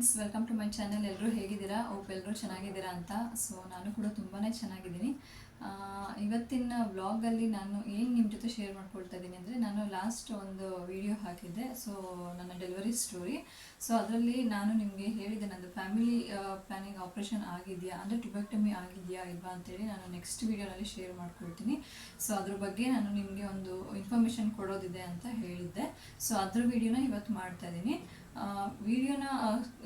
Friends, welcome to my channel. ಎಲ್ಲರೂ ಹೇಗಿದ್ದೀರಾ? ಎಲ್ಲರೂ ಚೆನ್ನಾಗಿದ್ದೀರಾ ಅಂತ. ಸೊ ನಾನು ಕೂಡ ತುಂಬಾ ಚೆನ್ನಾಗಿದ್ದೀನಿ. ಇವತ್ತಿನ ವ್ಲಾಗಲ್ಲಿ ನಾನು ಏನು ನಿಮ್ಮ ಜೊತೆ ಶೇರ್ ಮಾಡ್ಕೊಳ್ತಾ ಇದ್ದೀನಿ ಅಂದರೆ, ನಾನು ಲಾಸ್ಟ್ ಒಂದು ವಿಡಿಯೋ ಹಾಕಿದ್ದೆ. ಸೊ ನನ್ನ ಡೆಲಿವರಿ ಸ್ಟೋರಿ. ಸೊ ಅದರಲ್ಲಿ ನಾನು ನಿಮಗೆ ಹೇಳಿದೆ, ನಂದು ಫ್ಯಾಮಿಲಿ ಪ್ಲಾನಿಂಗ್ ಆಪ್ರೇಷನ್ ಆಗಿದೆಯಾ, ಅಂದರೆ ಟ್ಯುಬೆಕ್ಟಮಿ ಆಗಿದೆಯಾ ಇಲ್ವಾ ಅಂತೇಳಿ ನಾನು ನೆಕ್ಸ್ಟ್ ವಿಡಿಯೋನಲ್ಲಿ ಶೇರ್ ಮಾಡ್ಕೊಳ್ತೀನಿ. ಸೊ ಅದ್ರ ಬಗ್ಗೆ ನಾನು ನಿಮಗೆ ಒಂದು ಇನ್ಫಾರ್ಮೇಷನ್ ಕೊಡೋದಿದೆ ಅಂತ ಹೇಳಿದ್ದೆ. ಸೊ ಅದ್ರ ವಿಡಿಯೋನ ಇವತ್ತು ಮಾಡ್ತಾ ಇದ್ದೀನಿ. ವಿಡಿಯೋನ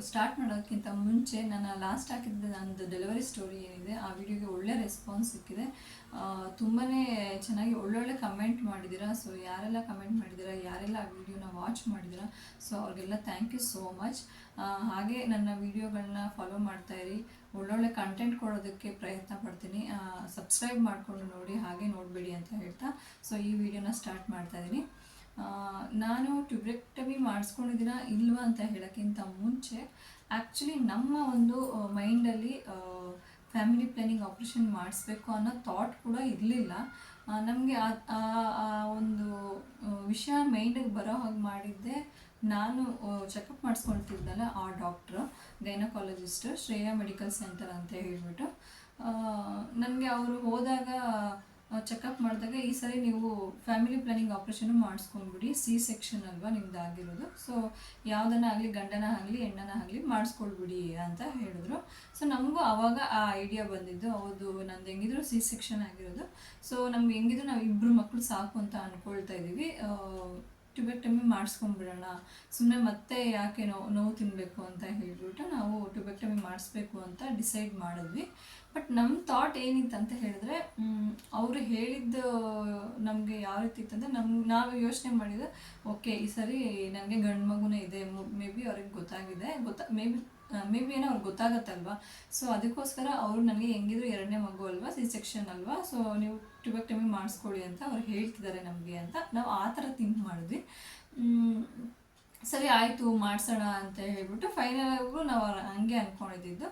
ಸ್ಟಾರ್ಟ್ ಮಾಡೋದಕ್ಕಿಂತ ಮುಂಚೆ ನಾನು ಲಾಸ್ಟ್ ಹಾಕಿದ್ದೆ ನಂದು ಡೆಲಿವರಿ ಸ್ಟೋರಿ ಏನಿದೆ, ಆ ವಿಡಿಯೋಗೆ ಒಳ್ಳೆ ರೆಸ್ಪಾನ್ಸ್ ಸಿಕ್ಕಿದೆ. ತುಂಬಾ ಚೆನ್ನಾಗಿ ಒಳ್ಳೊಳ್ಳೆ ಕಮೆಂಟ್ ಮಾಡಿದ್ದೀರಾ. ಸೊ ಯಾರೆಲ್ಲ ಕಮೆಂಟ್ ಮಾಡಿದ್ದೀರಾ, ಯಾರೆಲ್ಲ ಆ ವಿಡಿಯೋನ ವಾಚ್ ಮಾಡಿದ್ದೀರಾ, ಸೊ ಅವ್ರಿಗೆಲ್ಲ ಥ್ಯಾಂಕ್ ಯು ಸೋ ಮಚ್. ಹಾಗೆ ನನ್ನ ವಿಡಿಯೋಗಳನ್ನ ಫಾಲೋ ಮಾಡ್ತಾಯಿರಿ, ಒಳ್ಳೊಳ್ಳೆ ಕಂಟೆಂಟ್ ಕೊಡೋದಕ್ಕೆ ಪ್ರಯತ್ನ ಪಡ್ತೀನಿ. ಸಬ್ಸ್ಕ್ರೈಬ್ ಮಾಡಿಕೊಂಡು ನೋಡಿ, ಹಾಗೆ ನೋಡಬೇಡಿ ಅಂತ ಹೇಳ್ತಾ ಸೊ ಈ ವಿಡಿಯೋನ ಸ್ಟಾರ್ಟ್ ಮಾಡ್ತಾಯಿದ್ದೀನಿ. ನಾನು ಟ್ಯುಬೆಕ್ಟಮಿ ಮಾಡಿಸ್ಕೊಂಡಿದ್ದೀನ ಇಲ್ವಾ ಅಂತ ಹೇಳೋಕ್ಕಿಂತ ಮುಂಚೆ ಆ್ಯಕ್ಚುಲಿ ನಮ್ಮ ಒಂದು ಮೈಂಡಲ್ಲಿ ಫ್ಯಾಮಿಲಿ ಪ್ಲಾನಿಂಗ್ ಆಪ್ರೇಷನ್ ಮಾಡಿಸ್ಬೇಕು ಅನ್ನೋ ಥಾಟ್ ಕೂಡ ಇರಲಿಲ್ಲ. ನಮಗೆ ಒಂದು ವಿಷಯ ಮೈಂಡಿಗೆ ಬರೋ ಹಾಗೆ ಮಾಡಿದ್ದೆ. ನಾನು ಚೆಕಪ್ ಮಾಡಿಸ್ಕೊಳ್ತಿದ್ದಲ್ಲ, ಆ doctor gynaecologist Shreya medical centre ಅಂತ ಹೇಳ್ಬಿಟ್ಟು ನನಗೆ ಅವರು ಹೋದಾಗ ಚೆಕಪ್ ಮಾಡಿದಾಗ, ಈ ಸರಿ ನೀವು ಫ್ಯಾಮಿಲಿ ಪ್ಲಾನಿಂಗ್ ಆಪ್ರೇಷನ್ ಮಾಡಿಸ್ಕೊಂಡ್ಬಿಡಿ, ಸಿ ಸೆಕ್ಷನ್ ಅಲ್ವಾ ನಿಮ್ದು ಆಗಿರೋದು, ಸೊ ಯಾವುದನ್ನ ಆಗಲಿ ಗಂಡನ ಆಗಲಿ ಹೆಣ್ಣನ ಆಗಲಿ ಮಾಡಿಸ್ಕೊಳ್ಬಿಡಿ ಅಂತ ಹೇಳಿದ್ರು. ಸೊ ನಮಗೂ ಆವಾಗ ಆ ಐಡಿಯಾ ಬಂದಿದ್ದು, ಹೌದು ನಂದು ಹೆಂಗಿದ್ರು ಸಿ ಸೆಕ್ಷನ್ ಆಗಿರೋದು, ಸೊ ನಮ್ಗೆ ಹೆಂಗಿದ್ರು ನಾವು ಇಬ್ಬರು ಮಕ್ಕಳು ಸಾಕು ಅಂತ ಅಂದ್ಕೊಳ್ತಾ ಇದ್ದೀವಿ, ಟ್ಯುಬೆಕ್ಟಮಿ ಮಾಡಿಸ್ಕೊಂಡ್ಬಿಡೋಣ, ಸುಮ್ಮನೆ ಮತ್ತೆ ಯಾಕೆ ನೋವು ತಿನ್ನಬೇಕು ಅಂತ ಹೇಳಿಬಿಟ್ಟು ನಾವು ಟ್ಯುಬೆಕ್ಟಮಿ ಮಾಡಿಸ್ಬೇಕು ಅಂತ ಡಿಸೈಡ್ ಮಾಡಿದ್ವಿ. ಬಟ್ ನಮ್ಮ ಥಾಟ್ ಏನಿತ್ತು ಅಂತ ಹೇಳಿದ್ರೆ, ಅವರು ಹೇಳಿದ್ದು ನಮಗೆ ಯಾವ ರೀತಿ ಇತ್ತಂದರೆ, ನಾವು ಯೋಚನೆ ಮಾಡಿದ್ದು, ಓಕೆ ಈ ಸರಿ ನನಗೆ ಗಂಡು ಮಗುನೇ ಇದೆ, ಮೇ ಬಿ ಅವ್ರಿಗೆ ಗೊತ್ತಾಗಿದೆ, ಮೇ ಬಿ ಏನೋ ಅವ್ರಿಗೆ ಗೊತ್ತಾಗತ್ತಲ್ವಾ. ಸೊ ಅದಕ್ಕೋಸ್ಕರ ಅವರು ನನಗೆ ಹೆಂಗಿದ್ರು ಎರಡನೇ ಮಗು ಅಲ್ವಾ, ಸಿ ಸೆಕ್ಷನ್ ಅಲ್ವಾ, ಸೊ ನೀವು ಟ್ಯುಬೆಕ್ಟಮಿ ಮಾಡಿಸ್ಕೊಳ್ಳಿ ಅಂತ ಅವ್ರು ಹೇಳ್ತಿದ್ದಾರೆ ನಮಗೆ ಅಂತ ನಾವು ಆ ಥರ ಥಿಂಕ್ ಮಾಡಿದ್ವಿ. ಸರಿ ಆಯಿತು ಮಾಡಿಸೋಣ ಅಂತ ಹೇಳ್ಬಿಟ್ಟು ಫೈನಲಾಗೂ ನಾವು ಹಂಗೆ ಅಂದ್ಕೊಂಡಿದ್ದು.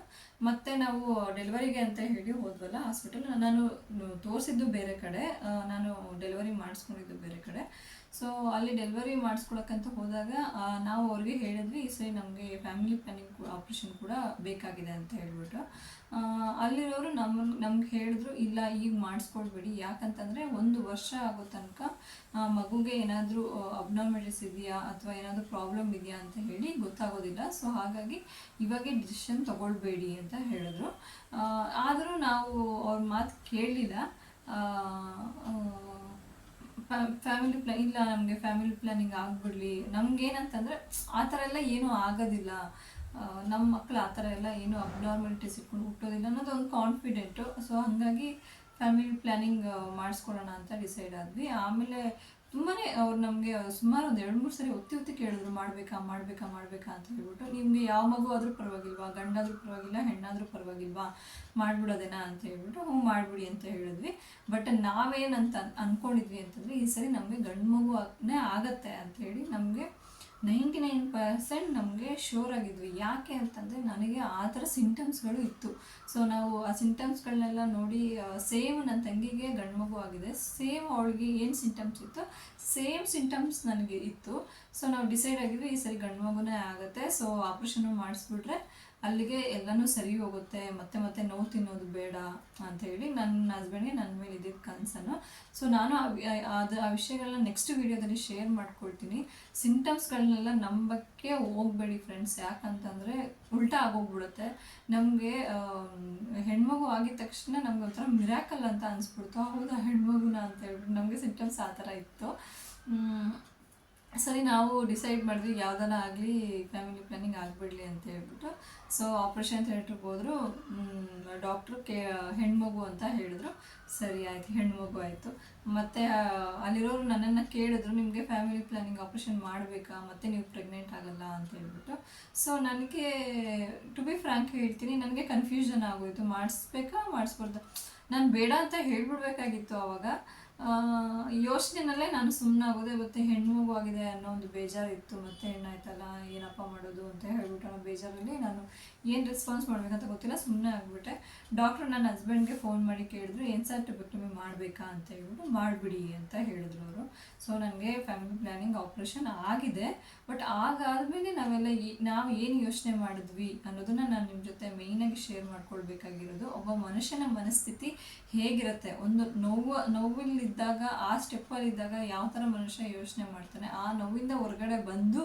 ಮತ್ತು ನಾವು ಡೆಲಿವರಿಗೆ ಅಂತ ಹೇಳಿ ಹೋದ್ವಲ್ಲ ಹಾಸ್ಪಿಟಲ್, ನಾನು ತೋರಿಸಿದ್ದು ಬೇರೆ ಕಡೆ, ನಾನು ಡೆಲಿವರಿ ಮಾಡಿಸ್ಕೊಂಡಿದ್ದು ಬೇರೆ ಕಡೆ. ಸೊ ಅಲ್ಲಿ ಡೆಲಿವರಿ ಮಾಡಿಸ್ಕೊಳಕ್ಕಂತ ಹೋದಾಗ ನಾವು ಅವ್ರಿಗೆ ಹೇಳಿದ್ವಿ, ಈ ಸರಿ ನಮಗೆ ಫ್ಯಾಮಿಲಿ ಪ್ಲಾನಿಂಗ್ ಆಪ್ರೇಷನ್ ಕೂಡ ಬೇಕಾಗಿದೆ ಅಂತ ಹೇಳ್ಬಿಟ್ಟು. ಅಲ್ಲಿರೋರು ನಮ್ಗೆ ಹೇಳಿದ್ರು, ಇಲ್ಲ ಈಗ ಮಾಡಿಸ್ಕೊಳ್ಬೇಡಿ, ಯಾಕಂತಂದರೆ 1 ವರ್ಷ ಆಗೋ ತನಕ ಮಗುಗೆ ಏನಾದರೂ ಅಬ್ನಾರ್ಮಲಿಟೀಸ್ ಇದೆಯಾ ಅಥವಾ ಏನಾದರೂ ಪ್ರಾಬ್ಲಮ್ ಇದೆಯಾ ಅಂತ ಹೇಳಿ ಗೊತ್ತಾಗೋದಿಲ್ಲ. ಸೊ ಹಾಗಾಗಿ ಇವಾಗೇ ಡಿಸಿಷನ್ ತೊಗೊಳ್ಬೇಡಿ ಅಂತ ಹೇಳಿದ್ರು. ಆದರೂ ನಾವು ಅವ್ರ ಮಾತು ಕೇಳಲಿಲ್ಲ. ಇಲ್ಲ ನಮಗೆ ಫ್ಯಾಮಿಲಿ ಪ್ಲಾನಿಂಗ್ ಆಗಿಬಿಡಲಿ, ನಮಗೇನಂತಂದರೆ ಆ ಥರ ಎಲ್ಲ ಏನೂ ಆಗೋದಿಲ್ಲ, ನಮ್ಮ ಮಕ್ಕಳು ಆ ಥರ ಎಲ್ಲ ಏನೂ ಅಬ್ನಾರ್ಮಲಿಟೀಸ್ ಇಟ್ಕೊಂಡು ಹುಟ್ಟೋದಿಲ್ಲ ಅನ್ನೋದು ಒಂದು ಕಾನ್ಫಿಡೆಂಟು. ಸೊ ಹಾಗಾಗಿ ಫ್ಯಾಮಿಲಿ ಪ್ಲ್ಯಾನಿಂಗ್ ಮಾಡಿಸ್ಕೊಳ್ಳೋಣ ಅಂತ ಡಿಸೈಡ್ ಆದ್ವಿ. ಆಮೇಲೆ ತುಂಬಾ ಅವ್ರು ನಮಗೆ ಸುಮಾರು ಒಂದು 2-3 ಸರಿ ಒತ್ತಿ ಕೇಳಿದ್ರು, ಮಾಡಬೇಕಾ ಅಂತ ಹೇಳ್ಬಿಟ್ಟು. ನಿಮಗೆ ಯಾವ ಮಗು ಆದರೂ ಪರವಾಗಿಲ್ವಾ, ಗಂಡಾದರೂ ಪರವಾಗಿಲ್ಲ, ಹೆಣ್ಣಾದರೂ ಪರವಾಗಿಲ್ವಾ, ಮಾಡಿಬಿಡೋದೇನಾ ಅಂತ ಹೇಳ್ಬಿಟ್ಟು, ಹ್ಞೂ ಮಾಡಿಬಿಡಿ ಅಂತ ಹೇಳಿದ್ವಿ. ಬಟ್ ನಾವೇನಂತ ಅಂದ್ಕೊಂಡಿದ್ವಿ ಅಂತಂದರೆ, ಈ ಸರಿ ನಮಗೆ ಗಂಡು ಮಗುನೇ ಆಗತ್ತೆ ಅಂಥೇಳಿ ನಮಗೆ 99% ನಮಗೆ ಶೋರ್ ಆಗಿದ್ವಿ. ಯಾಕೆ ಅಂತಂದರೆ ನನಗೆ ಆ ಥರ ಸಿಂಟಮ್ಸ್ಗಳು ಇತ್ತು. ಸೊ ನಾವು ಆ ಸಿಂಟಮ್ಸ್ಗಳನ್ನೆಲ್ಲ ನೋಡಿ, ಸೇಮ್ ನನ್ನ ತಂಗಿಗೆ ಗಂಡು ಮಗು ಆಗಿದೆ, ಸೇಮ್ ಅವಳಿಗೆ ಏನು ಸಿಂಟಮ್ಸ್ ಇತ್ತು ಸೇಮ್ ಸಿಂಟಮ್ಸ್ ನನಗೆ ಇತ್ತು. ಸೊ ನಾವು ಡಿಸೈಡ್ ಆಗಿದ್ವಿ, ಈ ಸರಿ ಗಂಡು ಮಗುನೇ ಆಗುತ್ತೆ, ಸೊ ಆಪ್ರೇಷನ್ನು ಮಾಡಿಸ್ಬಿಟ್ರೆ ಅಲ್ಲಿಗೆ ಎಲ್ಲನೂ ಸರಿ ಹೋಗುತ್ತೆ, ಮತ್ತೆ ನೋವು ತಿನ್ನೋದು ಬೇಡ ಅಂಥೇಳಿ ನನ್ನ ಹಸ್ಬೆಂಡ್ಗೆ ನನ್ನ ಮೇಲೆ ಇದ್ದಿದ್ದು ಕನಸನ್ನು. ಸೊ ನಾನು ಆ ವಿಷಯಗಳನ್ನ ನೆಕ್ಸ್ಟ್ ವೀಡಿಯೋದಲ್ಲಿ ಶೇರ್ ಮಾಡ್ಕೊಳ್ತೀನಿ. ಸಿಂಟಮ್ಸ್ಗಳನ್ನೆಲ್ಲ ನಂಬಕ್ಕೆ ಹೋಗಬೇಡಿ ಫ್ರೆಂಡ್ಸ್, ಯಾಕಂತಂದರೆ ಉಲ್ಟಾ ಆಗೋಗ್ಬಿಡುತ್ತೆ. ನಮಗೆ ಹೆಣ್ಮಗು ಆಗಿದ ತಕ್ಷಣ ನಮ್ಗೆ ಒಂಥರ ಮಿರಾಕಲ್ ಅಂತ ಅನಿಸ್ಬಿಡ್ತು. ಹೌದಾ ಹೆಣ್ಮಗುನ ಅಂತ ಹೇಳ್ಬಿಟ್ಟು ನಮಗೆ ಸಿಂಟಮ್ಸ್ ಆ ಥರ ಇತ್ತು. ಸರಿ ನಾವು ಡಿಸೈಡ್ ಮಾಡಿದ್ವಿ, ಯಾವುದನ್ನ ಆಗಲಿ ಫ್ಯಾಮಿಲಿ ಪ್ಲಾನಿಂಗ್ ಆಗಿಬಿಡಲಿ ಅಂತ ಹೇಳ್ಬಿಟ್ಟು. ಸೊ ಆಪ್ರೇಷನ್ ಥಿಯೇಟ್ರಿಗೆ ಹೋದರು, ಡಾಕ್ಟ್ರು ಹೆಣ್ಮಗು ಅಂತ ಹೇಳಿದ್ರು. ಸರಿ ಆಯಿತು, ಹೆಣ್ಮಗು ಆಯಿತು. ಮತ್ತು ಅಲ್ಲಿರೋರು ನನ್ನನ್ನು ಕೇಳಿದ್ರು, ನಿಮಗೆ ಫ್ಯಾಮಿಲಿ ಪ್ಲಾನಿಂಗ್ ಆಪ್ರೇಷನ್ ಮಾಡಬೇಕಾ, ಮತ್ತು ನೀವು ಪ್ರೆಗ್ನೆಂಟ್ ಆಗಲ್ಲ ಅಂತ ಹೇಳ್ಬಿಟ್ಟು. ಸೊ ನನಗೆ ಟು ಬಿ ಫ್ರ್ಯಾಂಕ್ ಹೇಳ್ತೀನಿ, ನನಗೆ ಕನ್ಫ್ಯೂಷನ್ ಆಗೋಯಿತು, ಮಾಡಿಸ್ಬೇಕಾ ಮಾಡಿಸ್ಬಾರ್ದು. ನಾನು ಬೇಡ ಅಂತ ಹೇಳ್ಬಿಡ್ಬೇಕಾಗಿತ್ತು ಆವಾಗ. ಯೋಚನೆನಲ್ಲೇ ನಾನು ಸುಮ್ಮನಾಗೋದೆ. ಮತ್ತು ಹೆಣ್ಮಗು ಆಗಿದೆ ಅನ್ನೋ ಒಂದು ಬೇಜಾರಿತ್ತು. ಮತ್ತು ಹೆಣ್ಣಾಯ್ತಲ್ಲ ಏನಪ್ಪ ಮಾಡೋದು ಅಂತ ಹೇಳ್ಬಿಟ್ಟು ಅನ್ನೋ ಬೇಜಾರಲ್ಲಿ ನಾನು ಏನು ರೆಸ್ಪಾನ್ಸ್ ಮಾಡಬೇಕಂತ ಗೊತ್ತಿಲ್ಲ, ಸುಮ್ಮನೆ ಆಗಿಬಿಟ್ಟೆ. ಡಾಕ್ಟ್ರು ನನ್ನ ಹಸ್ಬೆಂಡ್ಗೆ ಫೋನ್ ಮಾಡಿ ಕೇಳಿದ್ರು, ಏನು ಸರ್ ಟ್ಯೂಬೆಕ್ಟಮಿ ಮಾಡಬೇಕಾ ಅಂತ ಹೇಳ್ಬಿಟ್ಟು. ಮಾಡಿಬಿಡಿ ಅಂತ ಹೇಳಿದ್ರು ಅವರು. ಸೊ ನನಗೆ ಫ್ಯಾಮಿಲಿ ಪ್ಲ್ಯಾನಿಂಗ್ ಆಪ್ರೇಷನ್ ಆಗಿದೆ. ಬಟ್ ಆಗಾದಮೇಲೆ ನಾವು ಏನು ಯೋಚನೆ ಮಾಡಿದ್ವಿ ಅನ್ನೋದನ್ನು ನಾನು ನಿಮ್ಮ ಜೊತೆ ಮೇಯ್ನಾಗಿ ಶೇರ್ ಮಾಡ್ಕೊಳ್ಬೇಕಾಗಿರೋದು. ಒಬ್ಬ ಮನುಷ್ಯನ ಮನಸ್ಥಿತಿ ಹೇಗಿರುತ್ತೆ, ಒಂದು ನೋವಲ್ಲಿದ್ದಾಗ, ಆ ಸ್ಟೆಪ್ಪಲ್ಲಿದ್ದಾಗ ಯಾವ ಥರ ಮನುಷ್ಯ ಯೋಚನೆ ಮಾಡ್ತಾನೆ, ಆ ನೋವಿಂದ ಹೊರಗಡೆ ಬಂದು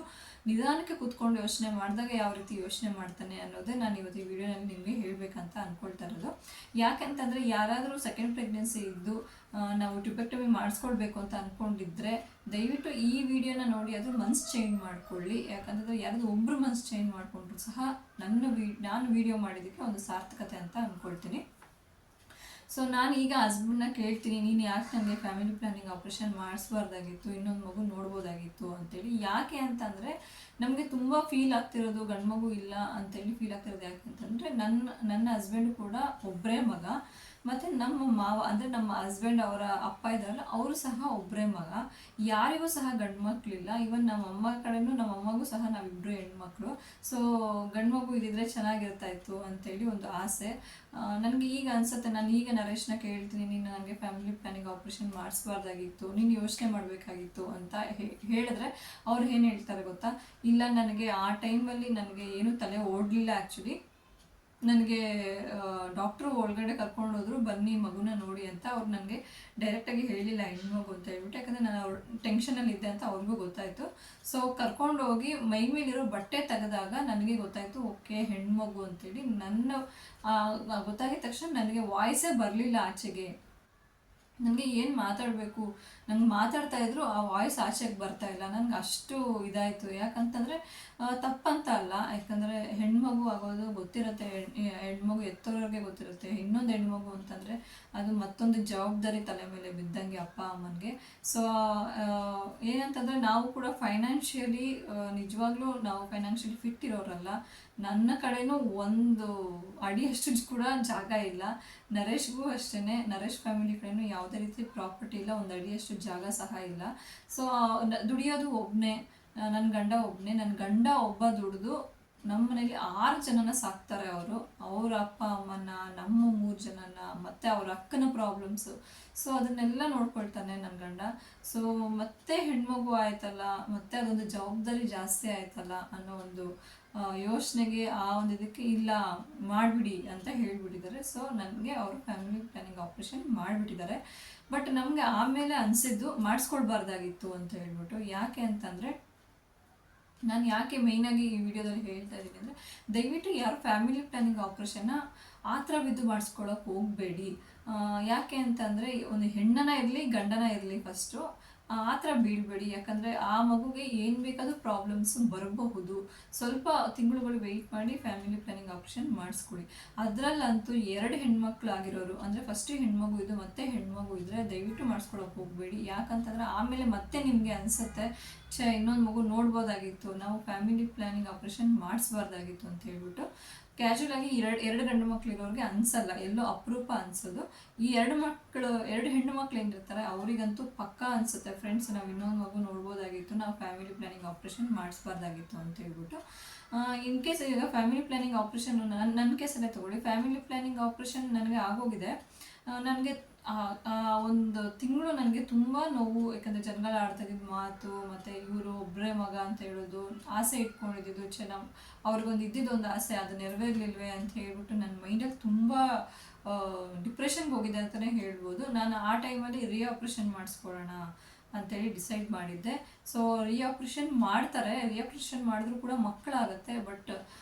ನಿಧಾನಕ್ಕೆ ಕೂತ್ಕೊಂಡು ಯೋಚನೆ ಮಾಡಿದಾಗ ಯಾವ ರೀತಿ ಯೋಚನೆ ಮಾಡ್ತಾನೆ ಅನ್ನೋದೇ ನಾನು ಇವತ್ತು ಈ ವಿಡಿಯೋನಲ್ಲಿ ನಿಮಗೆ ಹೇಳಬೇಕಂತ ಅಂದ್ಕೊಳ್ತಾ ಇರೋದು. ಯಾಕೆಂತಂದರೆ ಯಾರಾದರೂ ಸೆಕೆಂಡ್ ಪ್ರೆಗ್ನೆನ್ಸಿ ಇದ್ದು ನಾವು ಟ್ಯೂಬೆಕ್ಟಮಿ ಮಾಡಿಸ್ಕೊಳ್ಬೇಕು ಅಂತ ಅಂದ್ಕೊಂಡಿದ್ರೆ ದಯವಿಟ್ಟು ಈ ವಿಡಿಯೋನ ನೋಡಿ ಅದು ಮನ್ಸು ಚೇಂಜ್ ಮಾಡ್ಕೊಳ್ಳಿ. ಯಾಕಂತಂದರೆ ಯಾರಾದರೂ ಒಬ್ಬರು ಮನ್ಸು ಚೇಂಜ್ ಮಾಡಿಕೊಂಡ್ರು ಸಹ ನಾನು ವಿಡಿಯೋ ಮಾಡಿದ್ದಕ್ಕೆ ಒಂದು ಸಾರ್ಥಕತೆ ಅಂತ ಅಂದ್ಕೊಳ್ತೀನಿ. ಸೊ ನಾನು ಈಗ ಹಸ್ಬೆಂಡ್ನ ಕೇಳ್ತೀನಿ, ನೀನು ಯಾಕೆ ನನಗೆ ಫ್ಯಾಮಿಲಿ ಪ್ಲ್ಯಾನಿಂಗ್ ಆಪ್ರೇಷನ್ ಮಾಡಿಸ್ಬಾರ್ದಾಗಿತ್ತು, ಇನ್ನೊಂದು ಮಗು ನೋಡ್ಬೋದಾಗಿತ್ತು ಅಂತೇಳಿ. ಯಾಕೆ ಅಂತಂದರೆ ನಮಗೆ ತುಂಬ ಫೀಲ್ ಆಗ್ತಿರೋದು ಗಂಡು ಮಗು ಇಲ್ಲ ಅಂತೇಳಿ ಫೀಲ್ ಆಗ್ತಿರೋದು. ಯಾಕೆ ಅಂತಂದರೆ ನನ್ನ ಹಸ್ಬೆಂಡು ಕೂಡ ಒಬ್ಬರೇ ಮಗ, ಮತ್ತು ನಮ್ಮ ಮಾವ ಅಂದರೆ ನಮ್ಮ ಹಸ್ಬೆಂಡ್ ಅವರ ಅಪ್ಪ ಇದ್ದಾರಲ್ಲ ಅವರು ಸಹ ಒಬ್ಬರೇ ಮಗ. ಯಾರಿಗೂ ಸಹ ಗಂಡು ಮಕ್ಕಳಿಲ್ಲ. ಈವನ್ ನಮ್ಮ ಅಮ್ಮ ಕಡೆನೂ ನಮ್ಮ ಅಮ್ಮಗೂ ಸಹ ನಾವಿಬ್ಬರು ಹೆಣ್ಮಕ್ಳು. ಸೊ ಗಂಡು ಮಗು ಇದ್ದಿದ್ರೆ ಚೆನ್ನಾಗಿರ್ತಾಯಿತ್ತು ಅಂತೇಳಿ ಒಂದು ಆಸೆ ನನಗೆ. ಈಗ ಅನಿಸುತ್ತೆ, ನಾನು ಈಗ ನರೇಶ್ನ ಕೇಳ್ತೀನಿ, ನೀನು ನನಗೆ ಫ್ಯಾಮಿಲಿ ಪ್ಲ್ಯಾನಿಂಗ್ ಆಪ್ರೇಷನ್ ಮಾಡಿಸ್ಬಾರ್ದಾಗಿತ್ತು, ನೀನು ಯೋಚನೆ ಮಾಡಬೇಕಾಗಿತ್ತು ಅಂತ ಹೇಳಿದ್ರೆ ಅವ್ರು ಏನು ಹೇಳ್ತಾರೆ ಗೊತ್ತಾ, ಇಲ್ಲ ನನಗೆ ಆ ಟೈಮಲ್ಲಿ ನನಗೆ ಏನೂ ತಲೆ ಓಡಲಿಲ್ಲ. ಆ್ಯಕ್ಚುಲಿ ನನಗೆ ಡಾಕ್ಟ್ರು ಒಳಗಡೆ ಕರ್ಕೊಂಡು ಹೋದ್ರು, ಬನ್ನಿ ಮಗುನ ನೋಡಿ ಅಂತ. ಅವ್ರು ನನಗೆ ಡೈರೆಕ್ಟಾಗಿ ಹೇಳಿಲ್ಲ ಹೆಣ್ಮಗು ಅಂತ ಹೇಳ್ಬಿಟ್ಟು, ಯಾಕಂದರೆ ನಾನು ಅವ್ರ ಟೆನ್ಷನಲ್ಲಿದ್ದೆ ಅಂತ ಅವ್ರಿಗೂ ಗೊತ್ತಾಯಿತು. ಸೊ ಕರ್ಕೊಂಡು ಹೋಗಿ ಮೈ ಮೇಲಿರೋ ಬಟ್ಟೆ ತೆಗೆದಾಗ ನನಗೆ ಗೊತ್ತಾಯಿತು, ಓಕೆ ಹೆಣ್ಮಗು ಅಂತೇಳಿ. ನನ್ನ ಗೊತ್ತಾಗಿದ ತಕ್ಷಣ ನನಗೆ ವಾಯ್ಸೇ ಬರಲಿಲ್ಲ ಆಚೆಗೆ. ನನಗೆ ಏನು ಮಾತಾಡಬೇಕು, ನಂಗೆ ಮಾತಾಡ್ತಾ ಇದ್ರು ಆ ವಾಯ್ಸ್ ಆಚೆಗೆ ಬರ್ತಾ ಇಲ್ಲ. ನನಗೆ ಅಷ್ಟು ಇದಾಯಿತು. ಯಾಕಂತಂದರೆ ತಪ್ಪಂತ ಅಲ್ಲ, ಯಾಕಂದರೆ ಹೆಣ್ಮಗು ಆಗೋದು ಗೊತ್ತಿರುತ್ತೆ, ಹೆಣ್ಮಗು ಎತ್ತೋರಿಗೆ ಗೊತ್ತಿರುತ್ತೆ. ಇನ್ನೊಂದು ಹೆಣ್ಮಗು ಅಂತಂದರೆ ಅದು ಮತ್ತೊಂದು ಜವಾಬ್ದಾರಿ ತಲೆ ಮೇಲೆ ಬಿದ್ದಂಗೆ ಅಪ್ಪ ಅಮ್ಮನಿಗೆ. ಸೊ ಏನಂತಂದರೆ ನಾವು ಕೂಡ ಫೈನಾನ್ಷಿಯಲಿ ನಿಜವಾಗ್ಲೂ ನಾವು ಫೈನಾನ್ಷಿಯಲಿ ಫಿಟ್ ಇರೋರಲ್ಲ. ನನ್ನ ಕಡೆನೂ ಒಂದು ಅಡಿಯಷ್ಟು ಕೂಡ ಜಾಗ ಇಲ್ಲ. ನರೇಶ್ಗೂ ಅಷ್ಟೇ, ನರೇಶ್ ಫ್ಯಾಮಿಲಿ ಕಡೆನೂ ಯಾವುದೇ ರೀತಿ ಪ್ರಾಪರ್ಟಿ ಇಲ್ಲ, ಒಂದು ಅಡಿಯಷ್ಟು ಜಾಗ ಸಹ ಇಲ್ಲ. ಸೊ ದುಡಿಯೋದು ಒಬ್ಬನೇ, ನನ್ನ ಗಂಡ ಒಬ್ಬನೇ. ನನ್ನ ಗಂಡ ಒಬ್ಬ ದುಡಿದು ನಮ್ಮ ಮನೇಲಿ 6 ಜನನ ಸಾಕ್ತಾರೆ ಅವರು. ಅವರ ಅಪ್ಪ ಅಮ್ಮನ, ನಮ್ಮ 3 ಜನನ, ಮತ್ತು ಅವ್ರ ಅಕ್ಕನ ಪ್ರಾಬ್ಲಮ್ಸು. ಸೊ ಅದನ್ನೆಲ್ಲ ನೋಡ್ಕೊಳ್ತಾನೆ ನನ್ನ ಗಂಡ. ಸೊ ಮತ್ತೆ ಹೆಣ್ಮಗು ಆಯ್ತಲ್ಲ, ಮತ್ತೆ ಅದೊಂದು ಜವಾಬ್ದಾರಿ ಜಾಸ್ತಿ ಆಯ್ತಲ್ಲ ಅನ್ನೋ ಒಂದು ಯೋಚನೆಗೆ ಆ ಒಂದು ಇದಕ್ಕೆ ಇಲ್ಲ ಮಾಡಿಬಿಡಿ ಅಂತ ಹೇಳಿಬಿಟ್ಟಿದ್ದಾರೆ. ಸೊ ನನಗೆ ಅವರು ಫ್ಯಾಮಿಲಿ ಪ್ಲ್ಯಾನಿಂಗ್ ಆಪ್ರೇಷನ್ ಮಾಡಿಬಿಟ್ಟಿದ್ದಾರೆ. ಬಟ್ ನಮಗೆ ಆಮೇಲೆ ಅನಿಸಿದ್ದು ಮಾಡಿಸ್ಕೊಳ್ಬಾರ್ದಾಗಿತ್ತು ಅಂತ ಹೇಳ್ಬಿಟ್ಟು. ಯಾಕೆ ಅಂತಂದರೆ ನಾನು ಯಾಕೆ ಮೇಯ್ನಾಗಿ ಈ ವಿಡಿಯೋದಲ್ಲಿ ಹೇಳ್ತಾ ಇದ್ದೀನಿ ಅಂದರೆ, ದಯವಿಟ್ಟು ಯಾರು ಫ್ಯಾಮಿಲಿ ಪ್ಲ್ಯಾನಿಂಗ್ ಆಪ್ರೇಷನ್ನ ಆ ಥರ ಬಿದ್ದು ಮಾಡಿಸ್ಕೊಳ್ಳೋಕೆ ಹೋಗಬೇಡಿ. ಯಾಕೆ ಅಂತಂದರೆ ಒಂದು ಹೆಣ್ಣನ ಇರಲಿ ಗಂಡನ ಇರಲಿ ಫಸ್ಟು ಆ ಥರ ಬೀಳಬೇಡಿ. ಯಾಕಂದರೆ ಆ ಮಗುಗೆ ಏನು ಬೇಕಾದರೂ ಪ್ರಾಬ್ಲಮ್ಸು ಬರಬಹುದು. ಸ್ವಲ್ಪ ತಿಂಗಳುಗಳು ವೆಯ್ಟ್ ಮಾಡಿ ಫ್ಯಾಮಿಲಿ ಪ್ಲ್ಯಾನಿಂಗ್ ಆಪ್ರೇಷನ್ ಮಾಡಿಸ್ಕೊಳ್ಳಿ. ಅದರಲ್ಲಂತೂ 2 ಹೆಣ್ಮಕ್ಳು ಆಗಿರೋರು, ಅಂದರೆ ಫಸ್ಟು ಹೆಣ್ಮಗು ಇದು ಮತ್ತೆ ಹೆಣ್ಮಗು ಇದ್ದರೆ ದಯವಿಟ್ಟು ಮಾಡಿಸ್ಕೊಳಕ್ಕೆ ಹೋಗಬೇಡಿ. ಯಾಕಂತಂದರೆ ಆಮೇಲೆ ಮತ್ತೆ ನಿಮಗೆ ಅನಿಸುತ್ತೆ, ಇನ್ನೊಂದು ಮಗು ನೋಡ್ಬೋದಾಗಿತ್ತು, ನಾವು ಫ್ಯಾಮಿಲಿ ಪ್ಲ್ಯಾನಿಂಗ್ ಆಪ್ರೇಷನ್ ಮಾಡಿಸ್ಬಾರ್ದಾಗಿತ್ತು ಅಂತ ಹೇಳ್ಬಿಟ್ಟು. ಕ್ಯಾಶುವಲ್ ಆಗಿ ಎರಡು ಗಂಡು ಮಕ್ಳು ಇರೋರಿಗೆ ಅನ್ಸಲ್ಲ, ಎಲ್ಲೋ ಅಪರೂಪ ಅನ್ಸೋದು. ಈ 2 ಹೆಣ್ಣು ಮಕ್ಳು ಏನಿರ್ತಾರೆ ಅವರಿಗಂತೂ ಪಕ್ಕಾ ಅನಿಸುತ್ತೆ, ಫ್ರೆಂಡ್ಸ್ ನಾವು ಇನ್ನೊಂದು ಮಗು ನೋಡ್ಬೋದಾಗಿತ್ತು, ನಾವು ಫ್ಯಾಮಿಲಿ ಪ್ಲ್ಯಾನಿಂಗ್ ಆಪ್ರೇಷನ್ ಮಾಡಿಸ್ಬಾರ್ದಾಗಿತ್ತು ಅಂತ ಹೇಳ್ಬಿಟ್ಟು. ಇನ್ ಕೇಸ್ ಈಗ ಫ್ಯಾಮಿಲಿ ಪ್ಲ್ಯಾನಿಂಗ್ ಆಪ್ರೇಷನ್ ನನ್ನ ಕೇಸಲ್ಲೇ ತೊಗೊಳ್ಳಿ. ಫ್ಯಾಮಿಲಿ ಪ್ಲ್ಯಾನಿಂಗ್ ಆಪ್ರೇಷನ್ ನನಗೆ ಆಗೋಗಿದೆ. ನನಗೆ ಒಂದು ತಿಂಗಳು ನನಗೆ ತುಂಬ ನೋವು. ಯಾಕಂದರೆ ಜನರಲ್ ಆಡ್ತಾ ಇದ್ದಿದ್ದು ಮಾತು, ಮತ್ತು ಇವರು ಒಬ್ಬರೇ ಮಗ ಅಂತ ಹೇಳೋದು, ಆಸೆ ಇಟ್ಕೊಂಡಿದ್ದು ಚೆನ್ನಾಗಿ ಅವ್ರಿಗೊಂದು ಇದ್ದಿದ್ದೊಂದು ಆಸೆ ಅದು ನೆರವೇರಲಿಲ್ವೇ ಅಂತ ಹೇಳ್ಬಿಟ್ಟು ನನ್ನ ಮೈಂಡಲ್ಲಿ ತುಂಬ ಡಿಪ್ರೆಷನ್ಗೆ ಹೋಗಿದೆ ಅಂತಲೇ ಹೇಳ್ಬೋದು. ನಾನು ಆ ಟೈಮಲ್ಲಿ ಆಪ್ರೇಷನ್ ಮಾಡಿಸ್ಕೊಳ್ಳೋಣ ಅಂತೇಳಿ ಡಿಸೈಡ್ ಮಾಡಿದ್ದೆ. ಸೊ ಆಪ್ರೇಷನ್ ಮಾಡ್ತಾರೆ, ಆಪ್ರೇಷನ್ ಮಾಡಿದ್ರೂ ಕೂಡ ಮಕ್ಕಳಾಗುತ್ತೆ. ಬಟ್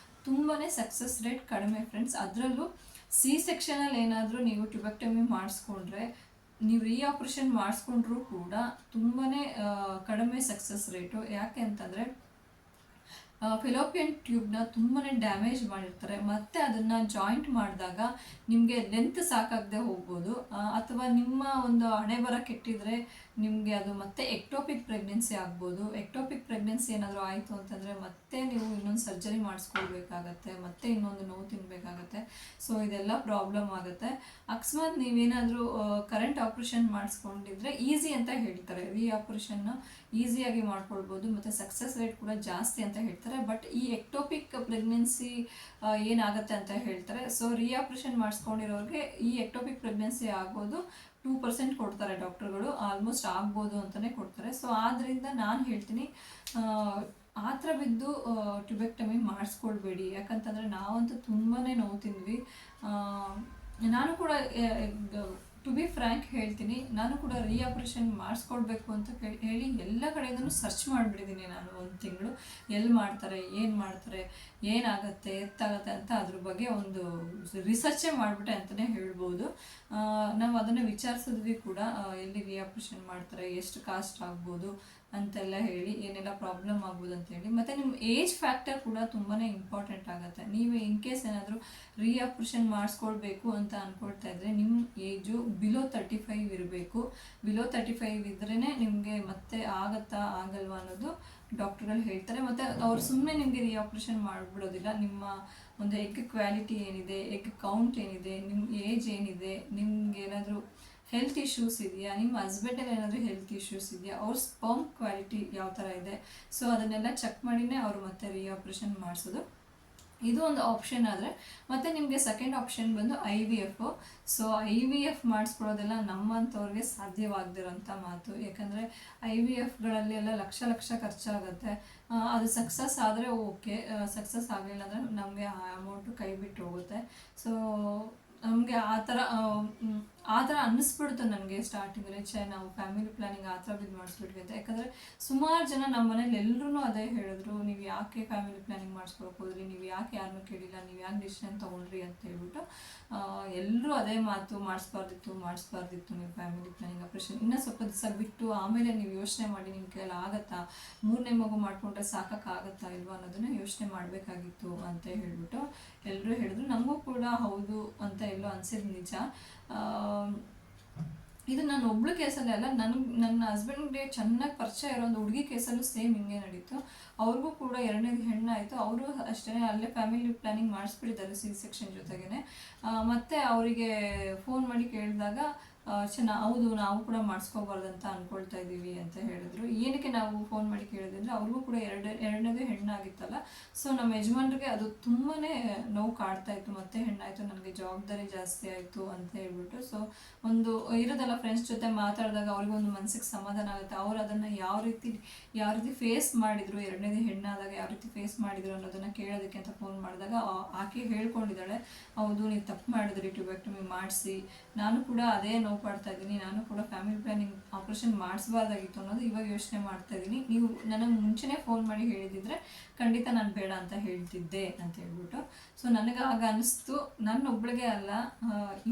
ತುಂಬಾ ಸಕ್ಸಸ್ ರೇಟ್ ಕಡಿಮೆ ಫ್ರೆಂಡ್ಸ್. ಅದರಲ್ಲೂ ಸೆಕ್ಷನಲ್ಲಿ ಏನಾದರೂ ನೀವು ಟ್ಯೂಬೆಕ್ಟಮಿ ಮಾಡಿಸ್ಕೊಂಡ್ರೆ, ನೀವು ಆಪ್ರೇಷನ್ ಮಾಡಿಸ್ಕೊಂಡ್ರೂ ಕೂಡ ತುಂಬಾ ಕಡಿಮೆ ಸಕ್ಸಸ್ ರೇಟು. ಯಾಕೆ ಅಂತಂದರೆ ಫೆಲೋಪಿಯನ್ ಟ್ಯೂಬ್ನ ತುಂಬಾ ಡ್ಯಾಮೇಜ್ ಮಾಡಿರ್ತಾರೆ. ಮತ್ತು ಅದನ್ನು ಜಾಯಿಂಟ್ ಮಾಡಿದಾಗ ನಿಮಗೆ ಲೆಂತ್ ಸಾಕಾಗದೆ ಹೋಗ್ಬೋದು, ಅಥವಾ ನಿಮ್ಮ ಒಂದು ಹಣೆ ಬರ ಕೆಟ್ಟಿದ್ರೆ ನಿಮಗೆ ಅದು ಮತ್ತೆ ಎಕ್ಟೋಪಿಕ್ ಪ್ರೆಗ್ನೆನ್ಸಿ ಆಗ್ಬೋದು. ಎಕ್ಟೋಪಿಕ್ ಪ್ರೆಗ್ನೆನ್ಸಿ ಏನಾದರೂ ಆಯಿತು ಅಂತಂದರೆ ಮತ್ತೆ ನೀವು ಇನ್ನೊಂದು ಸರ್ಜರಿ ಮಾಡಿಸ್ಕೊಳ್ಬೇಕಾಗತ್ತೆ, ಮತ್ತೆ ಇನ್ನೊಂದು ನೋವು ತಿನ್ನಬೇಕಾಗತ್ತೆ. ಸೊ ಇದೆಲ್ಲ ಪ್ರಾಬ್ಲಮ್ ಆಗುತ್ತೆ. ಅಕಸ್ಮಾತ್ ನೀವೇನಾದರೂ ಕರೆಂಟ್ ಆಪ್ರೇಷನ್ ಮಾಡಿಸ್ಕೊಂಡಿದ್ರೆ ಈಸಿ ಅಂತ ಹೇಳ್ತಾರೆ, ಆಪ್ರೇಷನ್ನ ಈಸಿಯಾಗಿ ಮಾಡ್ಕೊಳ್ಬೋದು, ಮತ್ತು ಸಕ್ಸಸ್ ರೇಟ್ ಕೂಡ ಜಾಸ್ತಿ ಅಂತ ಹೇಳ್ತಾರೆ. ಬಟ್ ಈ ಎಕ್ಟೋಪಿಕ್ ಪ್ರೆಗ್ನೆನ್ಸಿ ಏನಾಗುತ್ತೆ ಅಂತ ಹೇಳ್ತಾರೆ. ಸೊ ಆಪ್ರೇಷನ್ ಮಾಡಿಸ್ಕೊಂಡಿರೋರಿಗೆ ಈ ಎಕ್ಟೋಪಿಕ್ ಪ್ರೆಗ್ನೆನ್ಸಿ ಆಗೋದು 2% ಕೊಡ್ತಾರೆ ಡಾಕ್ಟರ್ಗಳು, ಆಲ್ಮೋಸ್ಟ್ ಆಗ್ಬೋದು ಅಂತಲೇ ಕೊಡ್ತಾರೆ. ಸೊ ಆದ್ದರಿಂದ ನಾನು ಹೇಳ್ತೀನಿ, ಆ ಥರ ಬಿದ್ದು ಟ್ಯುಬೆಕ್ಟಮಿ ಮಾಡಿಸ್ಕೊಳ್ಬೇಡಿ. ಯಾಕಂತಂದರೆ ನಾವಂತೂ ತುಂಬಾ ನೋವು ತಿಂದ್ವಿ. ನಾನು ಕೂಡ ಟು ಬಿ ಫ್ರ್ಯಾಂಕ್ ಹೇಳ್ತೀನಿ, ನಾನು ಕೂಡ ಆಪ್ರೇಷನ್ ಮಾಡಿಸ್ಕೊಳ್ಬೇಕು ಅಂತ ಹೇಳಿ ಎಲ್ಲ ಕಡೆಯಿಂದನೂ ಸರ್ಚ್ ಮಾಡಿಬಿಟ್ಟಿದ್ದೀನಿ. ನಾನು 1 ತಿಂಗಳು ಎಲ್ಲಿ ಮಾಡ್ತಾರೆ, ಏನು ಮಾಡ್ತಾರೆ, ಏನಾಗುತ್ತೆ, ಎತ್ತಾಗುತ್ತೆ ಅಂತ ಅದ್ರ ಬಗ್ಗೆ ಒಂದು ರಿಸರ್ಚೇ ಮಾಡಿಬಿಟ್ಟೆ ಅಂತಲೇ ಹೇಳ್ಬೋದು. ನಾವು ಅದನ್ನು ವಿಚಾರಿಸಿದ್ವಿ ಕೂಡ, ಎಲ್ಲಿ ಆಪ್ರೇಷನ್ ಮಾಡ್ತಾರೆ, ಎಷ್ಟು ಕಾಸ್ಟ್ ಆಗ್ಬೋದು ಅಂತೆಲ್ಲ ಹೇಳಿ, ಏನೆಲ್ಲ ಪ್ರಾಬ್ಲಮ್ ಆಗ್ಬೋದು ಅಂತೇಳಿ. ಮತ್ತು ನಿಮ್ಮ ಏಜ್ ಫ್ಯಾಕ್ಟರ್ ಕೂಡ ತುಂಬಾ ಇಂಪಾರ್ಟೆಂಟ್ ಆಗುತ್ತೆ. ನೀವು ಇನ್ ಕೇಸ್ ಏನಾದರೂ ಆಪ್ರೇಷನ್ ಮಾಡಿಸ್ಕೊಳ್ಬೇಕು ಅಂತ ಅಂದ್ಕೊಳ್ತಾ ಇದ್ದರೆ ನಿಮ್ಮ ಏಜು ಬಿಲೋ 35 ಇರಬೇಕು. ಬಿಲೋ 35 ಇದ್ರೇ ನಿಮಗೆ ಮತ್ತೆ ಆಗತ್ತಾ ಆಗಲ್ವಾ ಅನ್ನೋದು ಡಾಕ್ಟ್ರುಗಳು ಹೇಳ್ತಾರೆ. ಮತ್ತು ಅವ್ರು ಸುಮ್ಮನೆ ನಿಮಗೆ ಆಪ್ರೇಷನ್ ಮಾಡಿಬಿಡೋದಿಲ್ಲ. ನಿಮ್ಮ ಒಂದು ಎಗ್ ಕ್ವಾಲಿಟಿ ಏನಿದೆ, ಎಗ್ ಕೌಂಟ್ ಏನಿದೆ, ನಿಮ್ಮ ಏಜ್ ಏನಿದೆ, ನಿಮ್ಗೆ ಏನಾದರೂ ಹೆಲ್ತ್ ಇಶ್ಯೂಸ್ ಇದೆಯಾ, ನಿಮ್ಮ ಹಸ್ಬೆಂಡಲ್ಲಿ ಏನಾದರೂ ಹೆಲ್ತ್ ಇಶ್ಯೂಸ್ ಇದೆಯಾ, ಅವ್ರ ಸ್ಪರ್ಮ್ ಕ್ವಾಲಿಟಿ ಯಾವ ಥರ ಇದೆ, ಸೊ ಅದನ್ನೆಲ್ಲ ಚೆಕ್ ಮಾಡಿನೇ ಅವರು ಮತ್ತೆ ಆಪ್ರೇಷನ್ ಮಾಡಿಸೋದು. ಇದು ಒಂದು ಆಪ್ಷನ್ ಆದರೆ, ಮತ್ತು ನಿಮಗೆ ಸೆಕೆಂಡ್ ಆಪ್ಷನ್ ಬಂದು IVF. ಸೊ IVF ಮಾಡಿಸ್ಕೊಳ್ಳೋದೆಲ್ಲ ನಮ್ಮಂಥವ್ರಿಗೆ ಸಾಧ್ಯವಾಗದಿರೋಂಥ ಮಾತು. ಯಾಕಂದರೆ IVFಗಳಲ್ಲಿ ಎಲ್ಲ ಲಕ್ಷ ಖರ್ಚಾಗುತ್ತೆ. ಅದು ಸಕ್ಸಸ್ ಆದರೆ ಓಕೆ, ಸಕ್ಸಸ್ ಆಗಲಿಲ್ಲ ಅಂದರೆ ನಮಗೆ ಆ ಅಮೌಂಟು ಕೈ ಬಿಟ್ಟು ಹೋಗುತ್ತೆ. ಸೊ ನಮಗೆ ಆ ಥರ ಅನ್ನಿಸ್ಬಿಡ್ತು ನನಗೆ ಸ್ಟಾರ್ಟಿಂಗಲ್ಲಿ, ನಾವು ಫ್ಯಾಮಿಲಿ ಪ್ಲ್ಯಾನಿಂಗ್ ಆ ಥರ ಬಿದ್ದು ಮಾಡಿಸ್ಬಿಟ್ವಿ ಅಂತ. ಯಾಕಂದರೆ ಸುಮಾರು ಜನ ನಮ್ಮ ಮನೇಲಿ ಎಲ್ಲರೂ ಅದೇ ಹೇಳಿದ್ರು, ನೀವು ಯಾಕೆ ಫ್ಯಾಮಿಲಿ ಪ್ಲ್ಯಾನಿಂಗ್ ಮಾಡಿಸ್ಕೊಳಕ್ಕೆ ಹೋದ್ರಿ, ನೀವು ಯಾಕೆ ಯಾರನ್ನೂ ಕೇಳಿಲ್ಲ, ನೀವು ಯಾಕೆ ಡಿಸಿಷನ್ ತೊಗೊಂಡ್ರಿ ಅಂತ ಹೇಳ್ಬಿಟ್ಟು ಎಲ್ಲರೂ ಅದೇ ಮಾತು, ಮಾಡಿಸ್ಬಾರ್ದಿತ್ತು ನೀವು ಫ್ಯಾಮಿಲಿ ಪ್ಲ್ಯಾನಿಂಗ್ ಆಪ್ರೇಷನ್. ಇನ್ನೂ ಸ್ವಲ್ಪ ದಿವಸ ಬಿಟ್ಟು ಆಮೇಲೆ ನೀವು ಯೋಚನೆ ಮಾಡಿ, ನಿಮ್ಮ ಕೈಯಲ್ಲಿ ಆಗುತ್ತಾ, 3ನೇ ಮಗು ಮಾಡಿಕೊಂಡ್ರೆ ಸಾಕಾಗುತ್ತಾ ಇಲ್ವಾ ಅನ್ನೋದನ್ನು ಯೋಚನೆ ಮಾಡಬೇಕಾಗಿತ್ತು ಅಂತ ಹೇಳ್ಬಿಟ್ಟು ಎಲ್ಲರೂ ಹೇಳಿದ್ರು. ನಮಗೂ ಕೂಡ ಹೌದು ಅಂತ ಎಲ್ಲೋ ಅನಿಸಿದ್ದು ನಿಜ. ಇದು ನಾನು ಒಬ್ಳು ಕೇಸಲ್ಲೇ ಅಲ್ಲ, ನನ್ನ ಹಸ್ಬೆಂಡ್ಗೆ ಚೆನ್ನಾಗಿ ಪರಿಚಯ ಇರೋ ಒಂದು ಹುಡುಗಿ ಕೇಸಲ್ಲೂ ಸೇಮ್ ಹಿಂಗೆ ನಡೀತು. ಅವ್ರಿಗೂ ಕೂಡ 2ನೇದು ಹೆಣ್ಣಾಯಿತು. ಅವರು ಅಷ್ಟೇ ಅಲ್ಲೇ ಫ್ಯಾಮಿಲಿ ಪ್ಲ್ಯಾನಿಂಗ್ ಮಾಡಿಸ್ಬಿಟ್ಟಿದ್ದಾರೆ C-section ಜೊತೆಗೇ. ಮತ್ತು ಅವರಿಗೆ ಫೋನ್ ಮಾಡಿ ಕೇಳಿದಾಗ ಹೌದು ನಾವು ಕೂಡ ಮಾಡಿಸ್ಕೋಬಾರ್ದಂತ ಅಂದ್ಕೊಳ್ತಾ ಇದ್ದೀವಿ ಅಂತ ಹೇಳಿದ್ರು. ಏನಕ್ಕೆ ನಾವು ಫೋನ್ ಮಾಡಿ ಕೇಳಿದ್ರೆ, ಅವ್ರಿಗೂ ಕೂಡ 2ನೇದು ಹೆಣ್ಣಾಗಿತ್ತಲ್ಲ. ಸೊ ನಮ್ಮ ಯಜಮಾನ್ರಿಗೆ ಅದು ತುಂಬಾ ನೋವು ಕಾಡ್ತಾ ಇತ್ತು, ಮತ್ತೆ ಹೆಣ್ಣಾಯಿತು, ನನಗೆ ಜವಾಬ್ದಾರಿ ಜಾಸ್ತಿ ಆಯಿತು ಅಂತ ಹೇಳ್ಬಿಟ್ಟು. ಸೊ ಒಂದು ಇರೋದಲ್ಲ, ಫ್ರೆಂಡ್ಸ್ ಜೊತೆ ಮಾತಾಡಿದಾಗ ಅವ್ರಿಗೊಂದು ಮನಸ್ಸಿಗೆ ಸಮಾಧಾನ ಆಗುತ್ತೆ. ಅವ್ರು ಅದನ್ನು ಯಾವ ರೀತಿ ಫೇಸ್ ಮಾಡಿದರು, 2ನೇದು ಹೆಣ್ಣಾದಾಗ ಯಾವ ರೀತಿ ಫೇಸ್ ಮಾಡಿದರು ಅನ್ನೋದನ್ನು ಕೇಳೋದಕ್ಕೆ ಅಂತ ಫೋನ್ ಮಾಡಿದಾಗ ಆಕೆ ಹೇಳ್ಕೊಂಡಿದ್ದಾಳೆ, ಹೌದು ನೀವು ತಪ್ಪು ಮಾಡಿದ್ರಿ, ಟ್ಯುಬೆಕ್ಟಮಿ ಮಾಡಿಸಿ, ನಾನು ಕೂಡ ಅದೇ ನೋವು ಪಡ್ತಾ ಇದ್ದೀನಿ, ನಾನು ಕೂಡ ಫ್ಯಾಮಿಲಿ ಪ್ಲ್ಯಾನಿಂಗ್ ಆಪ್ರೇಷನ್ ಮಾಡಿಸ್ಬಾರ್ದಾಗಿತ್ತು ಅನ್ನೋದು ಇವಾಗ ಯೋಚನೆ ಮಾಡ್ತಾ ಇದ್ದೀನಿ. ನೀವು ನನಗೆ ಮುಂಚೆನೇ ಫೋನ್ ಮಾಡಿ ಹೇಳಿದಿದ್ರೆ ಖಂಡಿತ ನಾನು ಬೇಡ ಅಂತ ಹೇಳ್ತಿದ್ದೆ ಅಂತ ಹೇಳ್ಬಿಟ್ಟು. ಸೊ ನನಗೆ ಆಗ ಅನಿಸ್ತು, ನನ್ನೊಬ್ಳಿಗೆ ಅಲ್ಲ,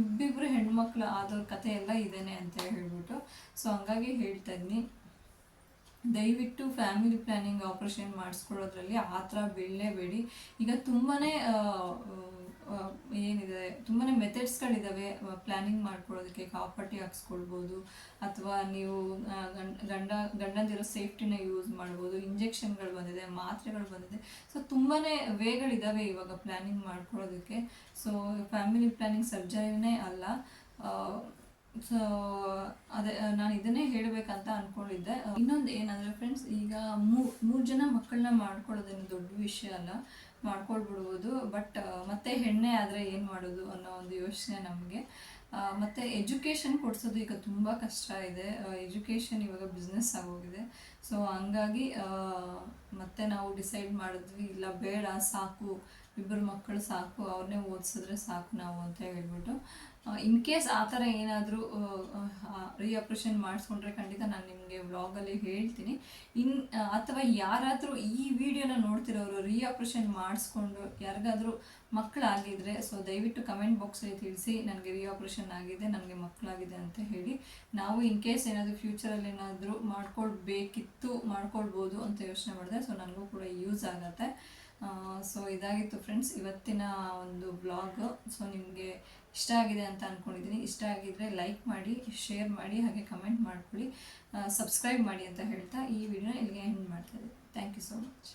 ಇಬ್ಬಿಬ್ರು ಹೆಣ್ಮಕ್ಳು ಆದವ್ರ ಕಥೆ ಎಲ್ಲ ಇದೇನೆ ಅಂತ ಹೇಳ್ಬಿಟ್ಟು. ಸೊ ಹಂಗಾಗಿ ಹೇಳ್ತಾ ಇದ್ದೀನಿ, ದಯವಿಟ್ಟು ಫ್ಯಾಮಿಲಿ ಪ್ಲ್ಯಾನಿಂಗ್ ಆಪ್ರೇಷನ್ ಮಾಡಿಸ್ಕೊಳ್ಳೋದ್ರಲ್ಲಿ ಆ ಥರ ಬೀಳಲೇಬೇಡಿ. ಈಗ ತುಂಬಾ ಏನಿದೆ, ತುಂಬಾ ಮೆಥಡ್ಸ್ಗಳಿದ್ದಾವೆ ಪ್ಲ್ಯಾನಿಂಗ್ ಮಾಡ್ಕೊಳ್ಳೋದಕ್ಕೆ. ಕಾಪಟ್ಟಿ ಹಾಕ್ಸ್ಕೊಳ್ಬೋದು, ಅಥವಾ ನೀವು ಗಂಡಂದಿರೋ ಸೇಫ್ಟಿನ ಯೂಸ್ ಮಾಡ್ಬೋದು. ಇಂಜೆಕ್ಷನ್ಗಳು ಬಂದಿದೆ, ಮಾತ್ರೆಗಳು ಬಂದಿದೆ. ಸೊ ತುಂಬಾ ವೇಗಳಿದ್ದಾವೆ ಇವಾಗ ಪ್ಲ್ಯಾನಿಂಗ್ ಮಾಡ್ಕೊಳ್ಳೋದಕ್ಕೆ. ಸೊ ಫ್ಯಾಮಿಲಿ ಪ್ಲ್ಯಾನಿಂಗ್ ಸರ್ಜರಿನೇ ಅಲ್ಲ. ಸೊ ಅದೇ ನಾನು ಇದನ್ನೇ ಹೇಳಬೇಕಂತ ಅಂದ್ಕೊಂಡಿದ್ದೆ. ಇನ್ನೊಂದು ಏನಂದರೆ ಫ್ರೆಂಡ್ಸ್, ಈಗ 3 ಜನ ಮಕ್ಕಳನ್ನ ಮಾಡ್ಕೊಳ್ಳೋದೇನು ದೊಡ್ಡ ವಿಷಯ ಅಲ್ಲ, ಮಾಡ್ಕೊಳ್ಬಿಡ್ಬೋದು. ಬಟ್ ಮತ್ತೆ ಹೆಣ್ಣೆ ಆದರೆ ಏನು ಮಾಡೋದು ಅನ್ನೋ ಒಂದು ಯೋಚನೆ ನಮಗೆ. ಮತ್ತು ಎಜುಕೇಷನ್ ಕೊಡಿಸೋದು ಈಗ ತುಂಬ ಕಷ್ಟ ಇದೆ. ಎಜುಕೇಷನ್ ಇವಾಗ ಬಿಸ್ನೆಸ್ ಆಗೋಗಿದೆ. ಸೊ ಹಂಗಾಗಿ ಮತ್ತೆ ನಾವು ಡಿಸೈಡ್ ಮಾಡಿದ್ವಿ, ಇಲ್ಲ ಬೇಡ, ಸಾಕು, 2 ಮಕ್ಕಳು ಸಾಕು, ಅವ್ರನ್ನೇ ಓದಿಸಿದ್ರೆ ಸಾಕು ನಾವು ಅಂತ ಹೇಳ್ಬಿಟ್ಟು. ಇನ್ ಕೇಸ್ ಆ ಥರ ಏನಾದರೂ ಆಪ್ರೇಷನ್ ಮಾಡಿಸ್ಕೊಂಡ್ರೆ ಖಂಡಿತ ನಾನು ನಿಮಗೆ ವ್ಲಾಗಲ್ಲಿ ಹೇಳ್ತೀನಿ. ಅಥವಾ ಯಾರಾದರೂ ಈ ವಿಡಿಯೋನ ನೋಡ್ತಿರೋರು ಆಪ್ರೇಷನ್ ಮಾಡಿಸ್ಕೊಂಡು ಯಾರಿಗಾದರೂ ಮಕ್ಕಳಾಗಿದ್ದರೆ, ಸೊ ದಯವಿಟ್ಟು ಕಮೆಂಟ್ ಬಾಕ್ಸಲ್ಲಿ ತಿಳಿಸಿ, ನನಗೆ ಆಪ್ರೇಷನ್ ಆಗಿದೆ, ನನಗೆ ಮಕ್ಕಳಾಗಿದೆ ಅಂತ ಹೇಳಿ. ನಾವು ಇನ್ ಕೇಸ್ ಏನಾದರೂ ಫ್ಯೂಚರಲ್ಲಿ ಏನಾದರೂ ಮಾಡ್ಕೊಳ್ಬೋದು ಅಂತ ಯೋಚನೆ ಮಾಡಿದೆ. ಸೊ ನನಗೂ ಕೂಡ ಯೂಸ್ ಆಗುತ್ತೆ. ಸೊ ಇದಾಗಿತ್ತು ಫ್ರೆಂಡ್ಸ್ ಇವತ್ತಿನ ಒಂದು ವ್ಲಾಗ್. ಸೊ ನಿಮಗೆ ಇಷ್ಟ ಆಗಿದೆ ಅಂತ ಅಂದ್ಕೊಂಡಿದ್ದೀನಿ. ಇಷ್ಟ ಆಗಿದ್ದರೆ ಲೈಕ್ ಮಾಡಿ, ಶೇರ್ ಮಾಡಿ, ಹಾಗೆ ಕಮೆಂಟ್ ಮಾಡ್ಕೊಳ್ಳಿ, ಸಬ್ಸ್ಕ್ರೈಬ್ ಮಾಡಿ ಅಂತ ಹೇಳ್ತಾ ಈ ವಿಡಿಯೋನ ಇಲ್ಲಿಗೆ ಎಂಡ್ ಮಾಡ್ತಾಯಿದ್ದೀನಿ. Thank you so much.